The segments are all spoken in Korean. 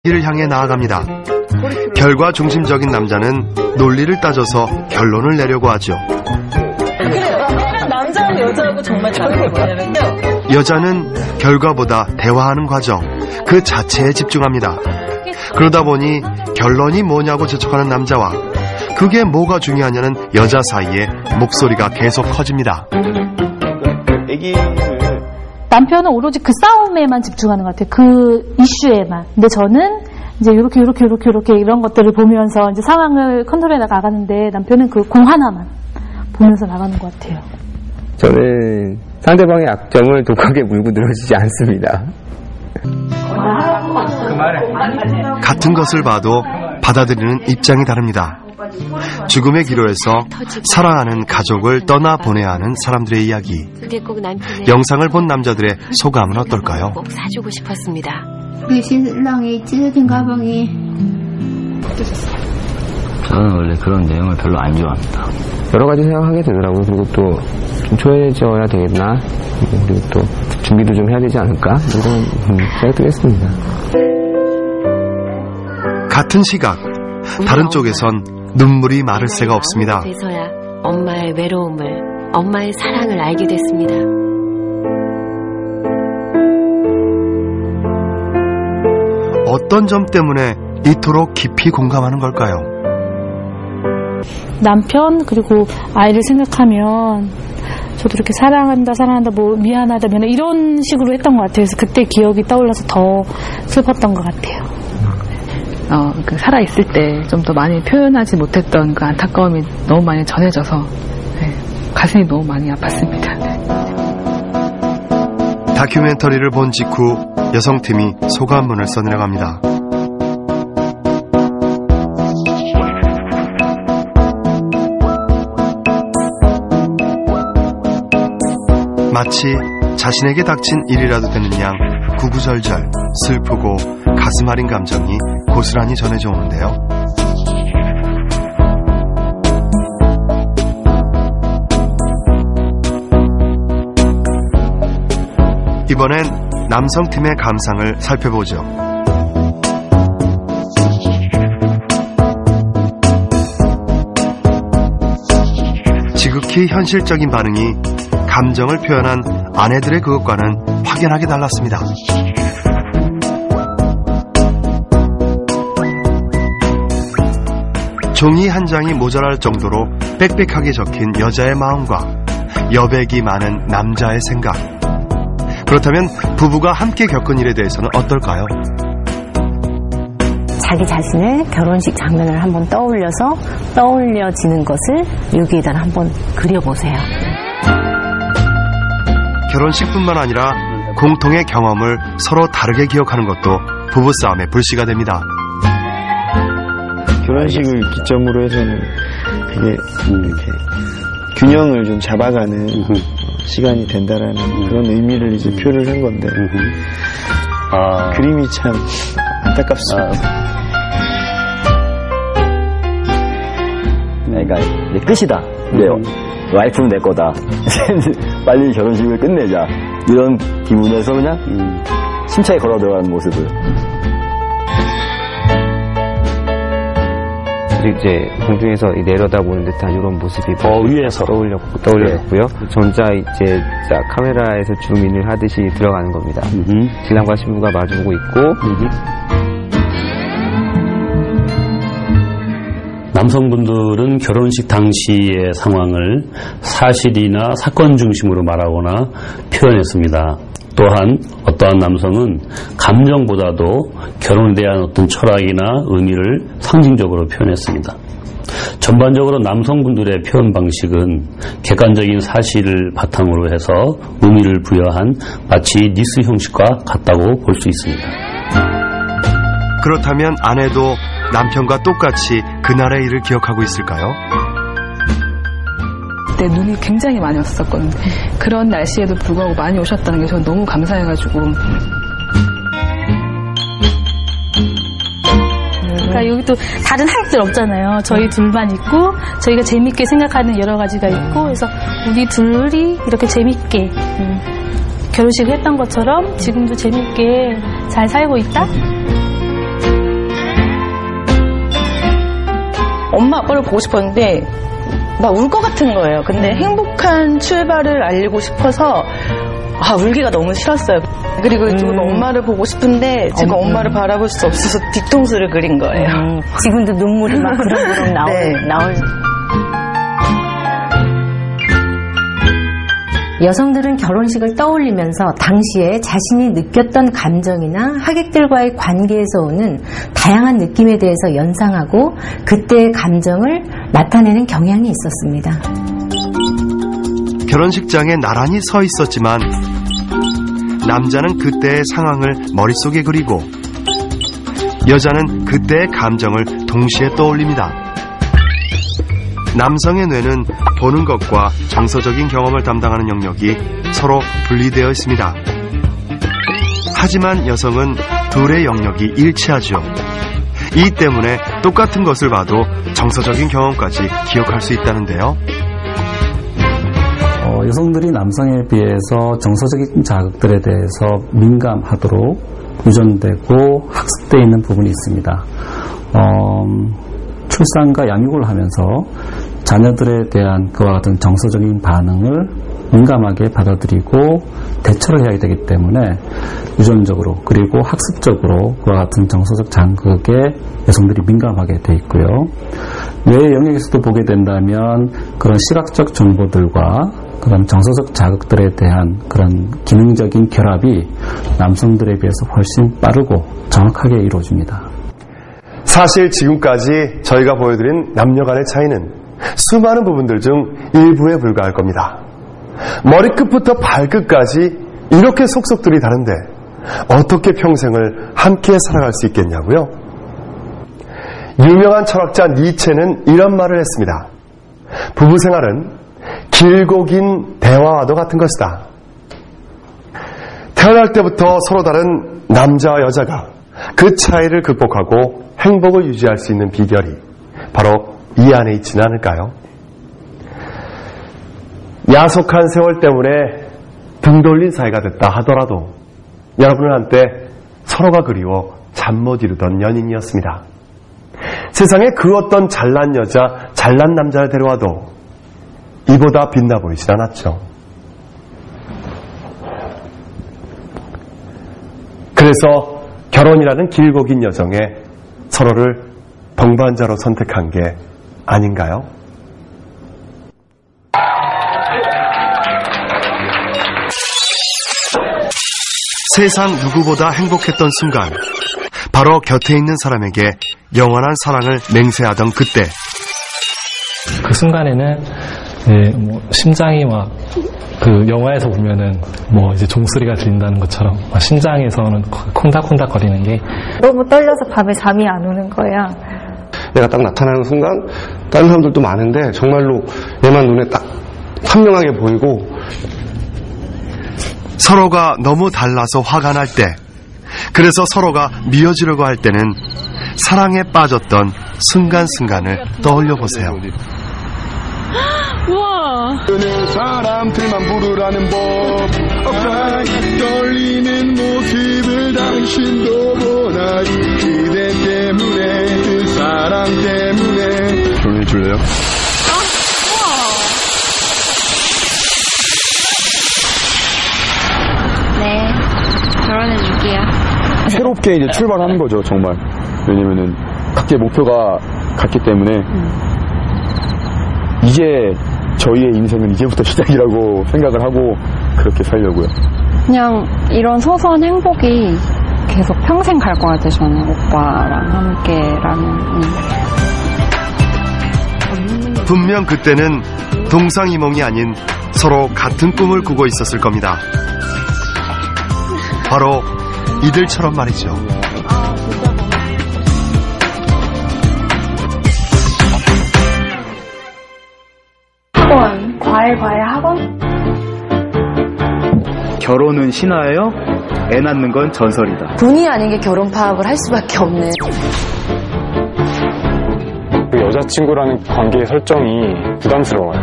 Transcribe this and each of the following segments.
이를 향해 나아갑니다. 결과 중심적인 남자는 논리를 따져서 결론을 내려고 하죠. 그래요. 남자하고 여자하고 정말 다른 게 뭐냐면요. 여자는 결과보다 대화하는 과정, 그 자체에 집중합니다. 그러다 보니 결론이 뭐냐고 재촉하는 남자와 그게 뭐가 중요하냐는 여자 사이에 목소리가 계속 커집니다. 남편은 오로지 그 싸움에만 집중하는 것 같아요. 그 이슈에만. 근데 저는 이제 이렇게 이런 것들을 보면서 이제 상황을 컨트롤해 나가는데 남편은 그 공 하나만 보면서 나가는 것 같아요. 저는 상대방의 악점을 독하게 물고 늘어지지 않습니다. 같은 것을 봐도 받아들이는 입장이 다릅니다. 죽음의 기로에서 사랑하는 가족을 떠나보내야 하는 사람들의 이야기. 영상을 본 남자들의 소감은 어떨까요? 꼭 사주고 싶었습니다. 우리 신랑이 찢어진 가방이 어떠셨어요? 저는 원래 그런 내용을 별로 안 좋아합니다. 여러 가지 생각하게 되더라고요. 그리고 또 좀 초해져야 되겠나? 그리고 또 준비도 좀 해야 되지 않을까? 이런 생각도 했습니다. 같은 시각, 다른 쪽에선 눈물이 마를 새가 없습니다. 돼서야 엄마의 외로움을, 엄마의 사랑을 알게 됐습니다. 어떤 점 때문에 이토록 깊이 공감하는 걸까요? 남편 그리고 아이를 생각하면 저도 이렇게 사랑한다 뭐 미안하다 이런 식으로 했던 것 같아요. 그래서 그때 기억이 떠올라서 더 슬펐던 것 같아요. 그 살아있을 때 좀 더 많이 표현하지 못했던 그 안타까움이 너무 많이 전해져서 가슴이 너무 많이 아팠습니다. 다큐멘터리를 본 직후 여성팀이 소감문을 써내려갑니다. 마치 자신에게 닥친 일이라도 되는 양 구구절절 슬프고 가슴 아린 감정이 고스란히 전해져 오는데요. 이번엔 남성팀의 감상을 살펴보죠. 지극히 현실적인 반응이 감정을 표현한 아내들의 그것과는 확연하게 달랐습니다. 종이 한 장이 모자랄 정도로 빽빽하게 적힌 여자의 마음과 여백이 많은 남자의 생각. 그렇다면 부부가 함께 겪은 일에 대해서는 어떨까요? 자기 자신의 결혼식 장면을 한번 떠올려지는 것을 여기에다 한번 그려보세요. 결혼식뿐만 아니라 공통의 경험을 서로 다르게 기억하는 것도 부부싸움의 불씨가 됩니다. 결혼식을 기점으로 해서는 되게 이렇게 균형을 좀 잡아가는 시간이 된다라는 그런 의미를 이제 표현을 한 건데 그림이 참 안타깝습니다. 그러니까 이제 끝이다. 이제 와이프는 내 거다. 빨리 결혼식을 끝내자. 이런 기분에서 그냥 심차게 걸어 들어가는 모습을. 이제 공중에서 내려다보는 듯한 이런 모습이 위에서 떠올렸고요. 전자 이제 카메라에서 줌인을 하듯이 들어가는 겁니다. 신랑과 신부가 마주보고 있고. 남성분들은 결혼식 당시의 상황을 사실이나 사건 중심으로 말하거나 표현했습니다. 또한 어떠한 남성은 감정보다도 결혼에 대한 어떤 철학이나 의미를 상징적으로 표현했습니다. 전반적으로 남성분들의 표현 방식은 객관적인 사실을 바탕으로 해서 의미를 부여한 마치 니스 형식과 같다고 볼 수 있습니다. 그렇다면 아내도 남편과 똑같이 그날의 일을 기억하고 있을까요? 그때 눈이 굉장히 많이 왔었거든요. 그런 날씨에도 불구하고 많이 오셨다는 게 저는 너무 감사해가지고. 그러니까 여기 또 다른 하객들 없잖아요. 저희 둘만 있고 저희가 재밌게 생각하는 여러 가지가 있고 그래서 우리 둘이 이렇게 재밌게 결혼식을 했던 것처럼 지금도 재밌게 잘 살고 있다? 엄마 아빠를 보고 싶었는데 막 울 것 같은 거예요. 근데 행복한 출발을 알리고 싶어서 울기가 너무 싫었어요. 그리고 조금 엄마를 보고 싶은데 제가 엄마를 바라볼 수 없어서 뒤통수를 그린 거예요. 지금도 눈물이 막 그렁그렁 나올. 여성들은 결혼식을 떠올리면서 당시에 자신이 느꼈던 감정이나 하객들과의 관계에서 오는 다양한 느낌에 대해서 연상하고 그때의 감정을 나타내는 경향이 있었습니다. 결혼식장에 나란히 서 있었지만 남자는 그때의 상황을 머릿속에 그리고 여자는 그때의 감정을 동시에 떠올립니다. 남성의 뇌는 보는 것과 정서적인 경험을 담당하는 영역이 서로 분리되어 있습니다. 하지만 여성은 둘의 영역이 일치하죠. 이 때문에 똑같은 것을 봐도 정서적인 경험까지 기억할 수 있다는데요. 여성들이 남성에 비해서 정서적인 자극들에 대해서 민감하도록 유전되고 학습되어 있는 부분이 있습니다. 출산과 양육을 하면서 자녀들에 대한 그와 같은 정서적인 반응을 민감하게 받아들이고 대처를 해야 되기 때문에 유전적으로 그리고 학습적으로 그와 같은 정서적 자극에 여성들이 민감하게 돼 있고요. 뇌 영역에서도 보게 된다면 그런 시각적 정보들과 그런 정서적 자극들에 대한 그런 기능적인 결합이 남성들에 비해서 훨씬 빠르고 정확하게 이루어집니다. 사실 지금까지 저희가 보여드린 남녀 간의 차이는 수많은 부분들 중 일부에 불과할 겁니다. 머리끝부터 발끝까지 이렇게 속속들이 다른데 어떻게 평생을 함께 살아갈 수 있겠냐고요? 유명한 철학자 니체는 이런 말을 했습니다. 부부생활은 길고 긴 대화와도 같은 것이다. 태어날 때부터 서로 다른 남자와 여자가 그 차이를 극복하고 행복을 유지할 수 있는 비결이 바로 이 안에 있지는 않을까요? 야속한 세월 때문에 등 돌린 사이가 됐다 하더라도 여러분은 한때 서로가 그리워 잠 못 이루던 연인이었습니다. 세상에 그 어떤 잘난 여자, 잘난 남자를 데려와도 이보다 빛나 보이진 않았죠. 그래서 결혼이라는 길고 긴 여정에 서로를 동반자로 선택한 게 아닌가요? 세상 누구보다 행복했던 순간, 바로 곁에 있는 사람에게 영원한 사랑을 맹세하던 그때. 그 순간에는 심장이 막 그 영화에서 보면은 이제 종소리가 들린다는 것처럼 심장에서는 콩닥콩닥 거리는 게 너무 떨려서 밤에 잠이 안 오는 거야. 얘가 딱 나타나는 순간 다른 사람들도 많은데 정말로 얘만 눈에 딱 선명하게 보이고, 서로가 너무 달라서 화가 날 때, 그래서 서로가 미워지려고 할 때는 사랑에 빠졌던 순간순간을 떠올려 보세요. 우와. 사람들만 부르라는 법, 떨리는 모습을 당신도 보나요? 그대 때문에, 그 사랑 때문에. 조용히 줄래요? 네, 결혼해줄게요. 새롭게 이제 출발하는 거죠, 정말. 왜냐면은 각자의 목표가 같기 때문에 이제 저희의 인생은 이제부터 시작이라고 생각을 하고 그렇게 살려고요. 그냥 이런 소소한 행복이 계속 평생 갈 것 같아요, 저는. 오빠랑 함께라는. 분명 그때는 동상이몽이 아닌 서로 같은 꿈을 꾸고 있었을 겁니다. 바로 이들처럼 말이죠. 학원, 과외 학원? 결혼은 신화예요? 애 낳는 건 전설이다. 본의 아니게 결혼 파악을 할 수밖에 없는. 그 여자친구라는 관계의 설정이 부담스러워요.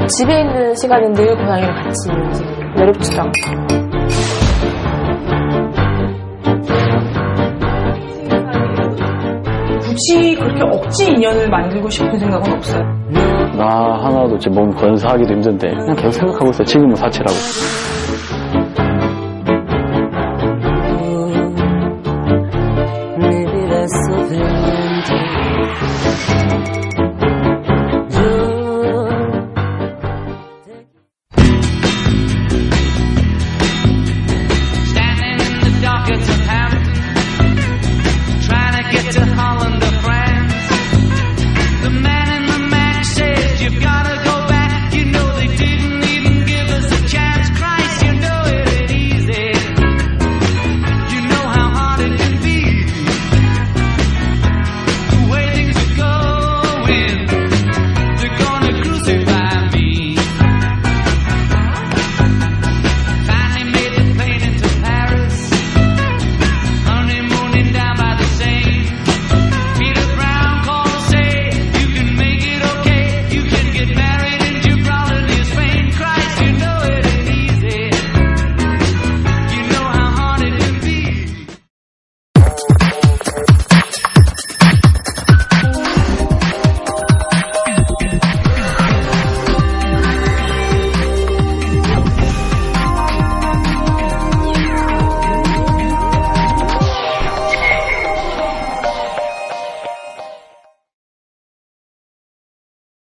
집에 있는 시간은 늘 고양이랑 같이 있는지 외롭지도 않고. 굳이 그렇게 억지 인연을 만들고 싶은 생각은 없어요. 나 하나도 제 몸 건사하기도 힘든데 그냥 계속 생각하고 있어요. 지금은 사치라고.